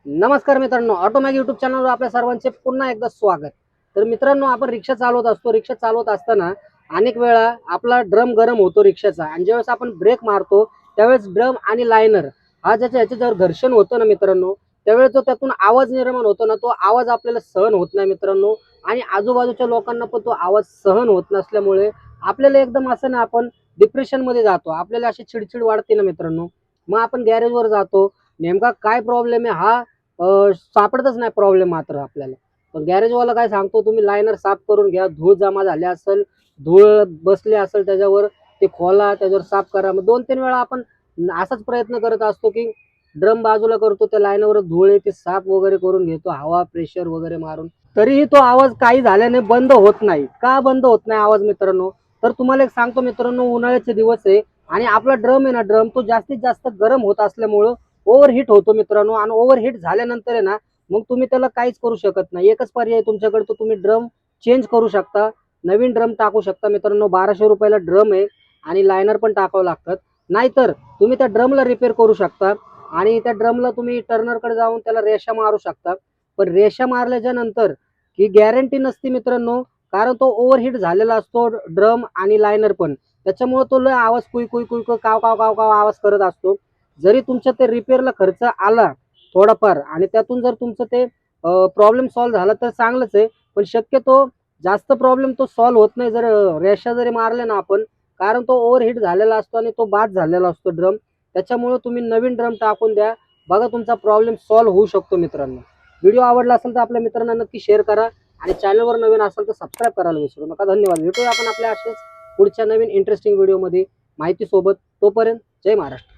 नमस्कार मित्रांनो, ऑटोमॅग यूट्यूब चॅनलवर आपल्या सर्वांचे पुन्हा एकदा स्वागत। तर मित्रांनो, आपण रिक्षा चालवत असतो। रिक्षा चालवत असताना अनेक वेळा आपला ड्रम गरम होतो रिक्षाचा, आणि ज्यावेळेस आपण ब्रेक मारतो त्यावेळेस ड्रम आणि लायनर हा ह्याच्यावर घर्षण होतं ना मित्रांनो, त्यावेळेस जो त्यातून आवाज निर्माण होतो ना, तो आवाज आपल्याला सहन होत नाही मित्रांनो। आणि आजूबाजूच्या लोकांना पण तो आवाज सहन होत नसल्यामुळे आपल्याला एकदम असं ना, आपण डिप्रेशन मध्ये जातो। आपल्याला अशी चिडचिड वाढते ना मित्रांनो। मग आपण गॅरेजवर जातो, नेमका काय प्रॉब्लेम आहे हा सापडतच नाही प्रॉब्लेम मात्र आपल्याला। पण गॅरेजवाला काय सांगतो, तुम्ही लायनर साफ करून घ्या, धूळ जमा झाली असेल, धूळ बसली असेल त्याच्यावर, ते खोला, त्याच्यावर साफ करा। मग 2-3 वेळा आपण असाच प्रयत्न करत असतो की ड्रम बाजूला करतो, त्या लाईनवर धूळ आहे ते साफ वगैरे करून घेतो, हवा प्रेशर वगैरे मारून, तरीही तो आवाज काही झाल्याने बंद होत नाही। का बंद होत नाही आवाज मित्रांनो? तर तुम्हाला एक सांगतो मित्रांनो, उन्हाळ्याचे दिवस आहे आणि आपला ड्रम आहे ना, ड्रम तो जास्तीत जास्त गरम होत असल्यामुळं ओव्हरहीट होतो मित्रांनो। आणि ओव्हरहीट झाल्यानंतर आहे ना, मग तुम्ही त्याला काहीच करू शकत नाही। एकच पर्याय तुमच्याकडे, तो तुम्ही ड्रम चेंज करू शकता, नवीन ड्रम टाकू शकता मित्रांनो। 1200 रुपयाला ड्रम आहे आणि लायनर पण टाकावं लागतात। नाहीतर तुम्ही त्या ड्रमला रिपेअर करू शकता आणि त्या ड्रमला तुम्ही टर्नरकडे जाऊन त्याला रेषा मारू शकता। पण रेषा मारल्याच्या नंतर ही गॅरंटी नसते मित्रांनो, कारण तो ओव्हरहीट झालेला असतो ड्रम आणि लायनर पण, त्याच्यामुळे तो लय आवाज कुई कुई कुई कुई काव काव काव काव आवाज करत असतो। जरी तुमच्या ते रिपेअरला खर्च आला थोडाफार आणि त्यातून जर तुमचं ते प्रॉब्लेम सॉल्व्ह झाला तर चांगलंच आहे, पण शक्यतो जास्त प्रॉब्लेम तो सॉल्व्ह होत नाही जर रेषा जरी मारल्या ना आपण, कारण तो ओव्हरहीट झालेला असतो आणि तो बाद झालेला असतो ड्रम। त्याच्यामुळे तुम्ही नवीन ड्रम टाकून द्या, बघा तुमचा प्रॉब्लेम सॉल्व्ह होऊ शकतो मित्रांनो। व्हिडिओ आवडला असेल तर आपल्या मित्रांना नक्की शेअर करा आणि चॅनलवर नवीन असेल तर सबस्क्राईब करायला विसरू नका। धन्यवाद। भेटूया आपण आपल्या असेच पुढच्या नवीन इंटरेस्टिंग व्हिडिओमध्ये माहिती सोबत। तोपर्यंत जय महाराष्ट्र।